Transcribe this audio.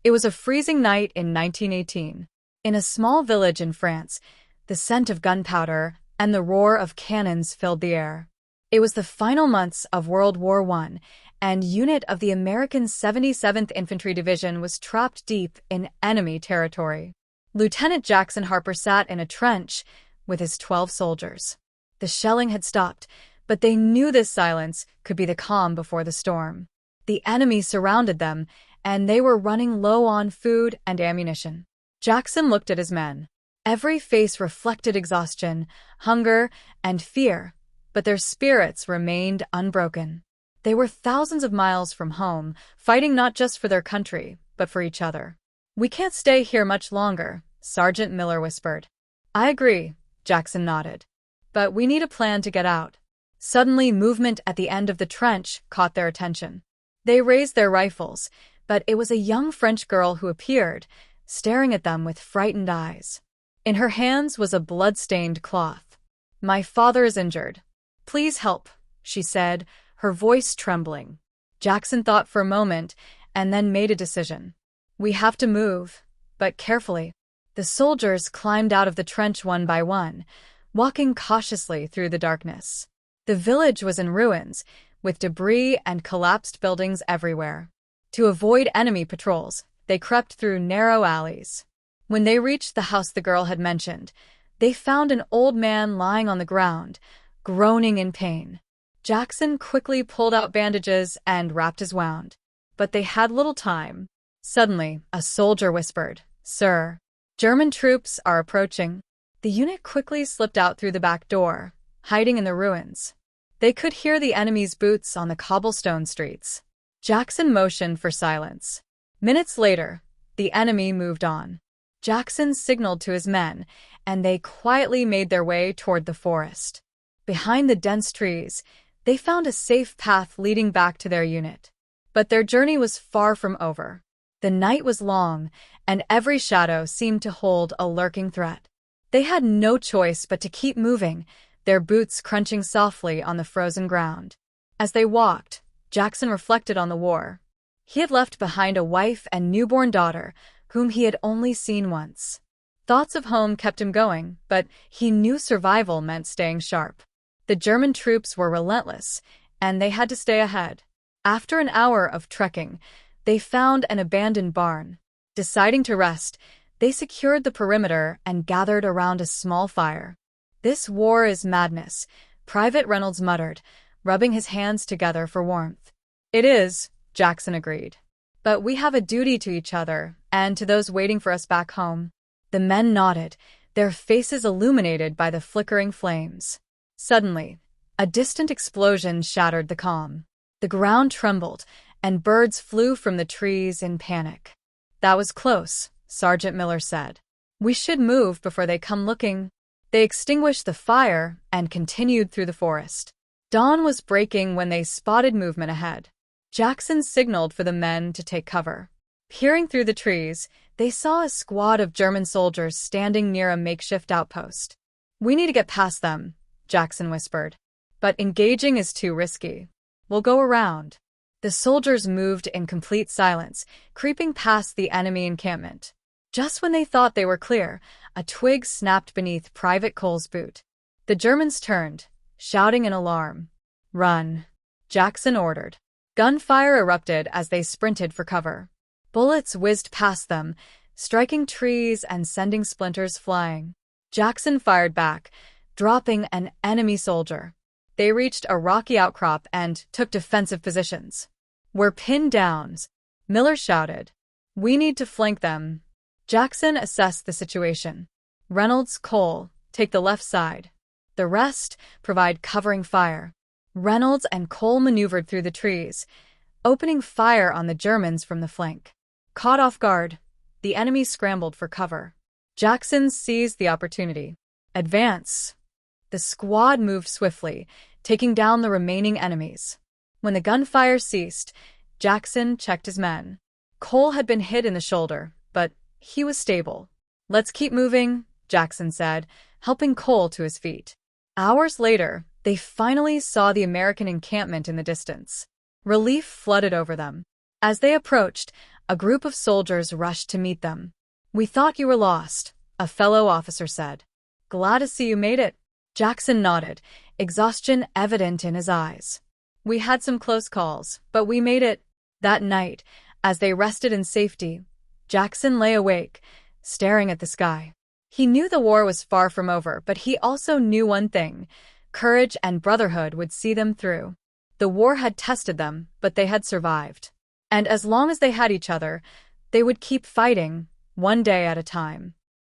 It was a freezing night in 1918. In a small village in France, the scent of gunpowder and the roar of cannons filled the air. It was the final months of World War I, and unit of the American 77th Infantry Division was trapped deep in enemy territory. Lieutenant Jackson Harper sat in a trench with his 12 soldiers. The shelling had stopped, but they knew this silence could be the calm before the storm. The enemy surrounded them, and they were running low on food and ammunition. Jackson looked at his men. Every face reflected exhaustion, hunger, and fear, but their spirits remained unbroken. They were thousands of miles from home, fighting not just for their country, but for each other. "We can't stay here much longer," Sergeant Miller whispered. "I agree," Jackson nodded. "But we need a plan to get out." Suddenly, movement at the end of the trench caught their attention. They raised their rifles, but it was a young French girl who appeared, staring at them with frightened eyes. In her hands was a blood-stained cloth. "My father is injured. Please help," she said, her voice trembling. Jackson thought for a moment and then made a decision. "We have to move, but carefully." The soldiers climbed out of the trench one by one, walking cautiously through the darkness. The village was in ruins, with debris and collapsed buildings everywhere. To avoid enemy patrols, they crept through narrow alleys. When they reached the house the girl had mentioned, they found an old man lying on the ground, groaning in pain. Jackson quickly pulled out bandages and wrapped his wound. But they had little time. Suddenly, a soldier whispered, "Sir, German troops are approaching." The unit quickly slipped out through the back door, hiding in the ruins. They could hear the enemy's boots on the cobblestone streets. Jackson motioned for silence. Minutes later, the enemy moved on. Jackson signaled to his men, and they quietly made their way toward the forest. Behind the dense trees, they found a safe path leading back to their unit. But their journey was far from over. The night was long, and every shadow seemed to hold a lurking threat. They had no choice but to keep moving, their boots crunching softly on the frozen ground. As they walked, Jackson reflected on the war. He had left behind a wife and newborn daughter, whom he had only seen once. Thoughts of home kept him going, but he knew survival meant staying sharp. The German troops were relentless, and they had to stay ahead. After an hour of trekking, they found an abandoned barn. Deciding to rest, they secured the perimeter and gathered around a small fire. "This war is madness," Private Reynolds muttered, rubbing his hands together for warmth. "It is," Jackson agreed. "But we have a duty to each other and to those waiting for us back home." The men nodded, their faces illuminated by the flickering flames. Suddenly, a distant explosion shattered the calm. The ground trembled, and birds flew from the trees in panic. "That was close," Sergeant Miller said. "We should move before they come looking." They extinguished the fire and continued through the forest. Dawn was breaking when they spotted movement ahead. Jackson signaled for the men to take cover. Peering through the trees, they saw a squad of German soldiers standing near a makeshift outpost. "We need to get past them," Jackson whispered. "But engaging is too risky. We'll go around." The soldiers moved in complete silence, creeping past the enemy encampment. Just when they thought they were clear, a twig snapped beneath Private Cole's boot. The Germans turned, shouting in alarm. "Run," Jackson ordered. Gunfire erupted as they sprinted for cover. Bullets whizzed past them, striking trees and sending splinters flying. Jackson fired back, dropping an enemy soldier. They reached a rocky outcrop and took defensive positions. "We're pinned down," Miller shouted. "We need to flank them." Jackson assessed the situation. "Reynolds, Cole, take the left side. The rest provide covering fire." Reynolds and Cole maneuvered through the trees, opening fire on the Germans from the flank. Caught off guard, the enemy scrambled for cover. Jackson seized the opportunity. "Advance." The squad moved swiftly, taking down the remaining enemies. When the gunfire ceased, Jackson checked his men. Cole had been hit in the shoulder, but he was stable. "Let's keep moving," Jackson said, helping Cole to his feet. Hours later, they finally saw the American encampment in the distance. Relief flooded over them. As they approached, A group of soldiers rushed to meet them. "We thought you were lost," a fellow officer said. "Glad to see you made it." Jackson nodded, exhaustion evident in his eyes. "We had some close calls, but we made it." That night, as they rested in safety, Jackson lay awake, staring at the sky. He knew the war was far from over, but he also knew one thing: courage and brotherhood would see them through. The war had tested them, but they had survived. And as long as they had each other, they would keep fighting, one day at a time.